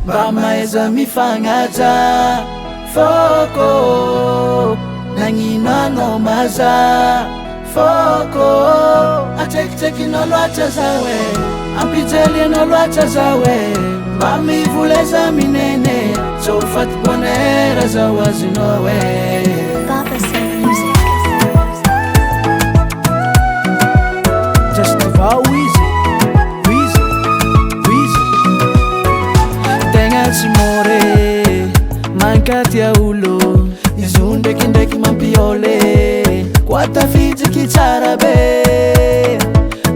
mba maeza mifagnaja foko nagnino anao maza foko atraikitrakynao loatra zao e ampijalianao loatra zao e mba mivoleza minene zao faty-bonheur zao azonao e Justify Weezy tegna tsy more mankatia olo izy io ndraikindraiky mampiole koa tafitsiky tsara be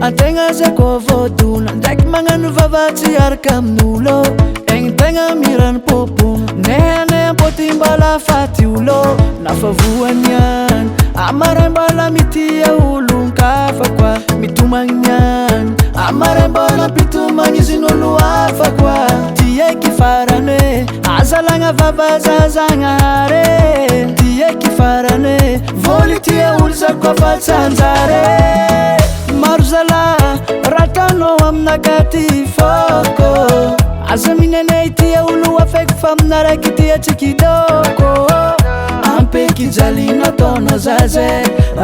antegna zay koa voadona ndraiky magnano vavatsy araka amin'olo egny tegna mirany popono nehanay ampoty mbala faty olo nafavoaniany amaray mbala mitia olo nkafa koa mitomagniany amaray mbala mpitomagny izy n'olo hafa koa tiaiky farany hoe azalagna vavazazagnahare tiaiky farany hoe voly tia olo za koa fa tsanjare maro zala ratanao aminakaty foko aza minenay tia olo afaiky fa aminaraiky tia tsikidoko ampeky jalina ataonao zaze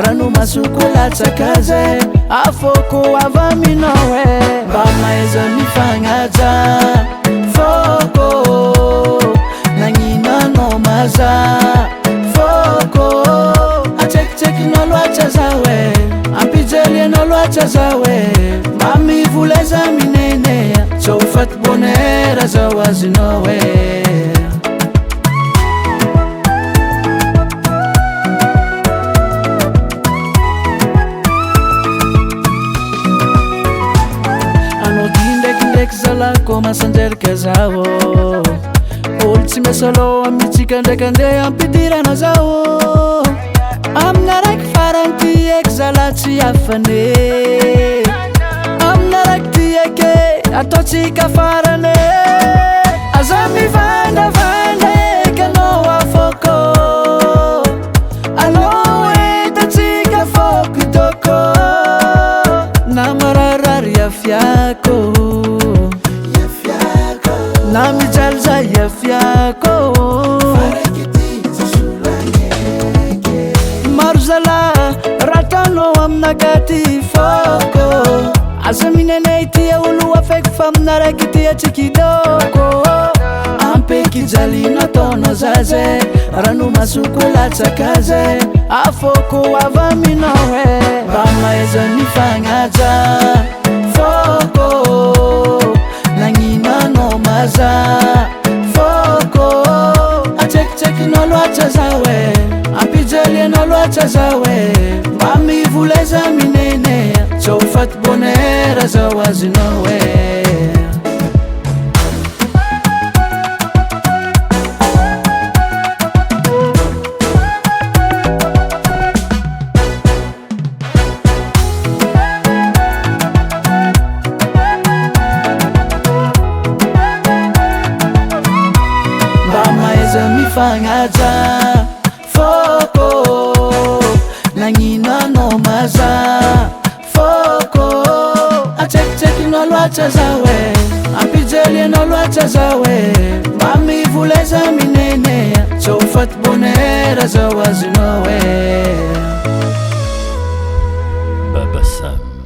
rano masoko latsakaze afoko ava aminao e mba maeza mifagnaja foko nagnino anao maza foko atraikitrakynao loatra zao e ampijalianao loatra zao e mba mivoleza minene zao faty-bonheur zao azonao e zalako masandraraka zao olo tsy miasalo amitsika ndraiky andeha ampidirana zao amina raiky farany tiaiky zala tsy afane amina raiky tiaiky ataotsika farane aza mivandravandra eky anao afoko anao etatsika foko itoko na mararary afiako na mijalza yafiako maro zala ratanao aminakaty foko aza minenay tia olo afaiky fa aminaraiky tia tsikidoko ampeky jalina ataonao zaze rano masoko latsakaze afoko ava aminao e mba maeza mifagnaja foko nagnino anao maza foko atraikitrakynao loatra zao e ampijalianao loatra zao e mba mivoleza minene zao faty-bonheur zao azonao e mifagnaja foko nagnino anao maza foko atraikitrakynao loatra zao e ampijalianao loatra zao e mba mivoleza minene zao faty-bonheur zao azonao e Baba Sam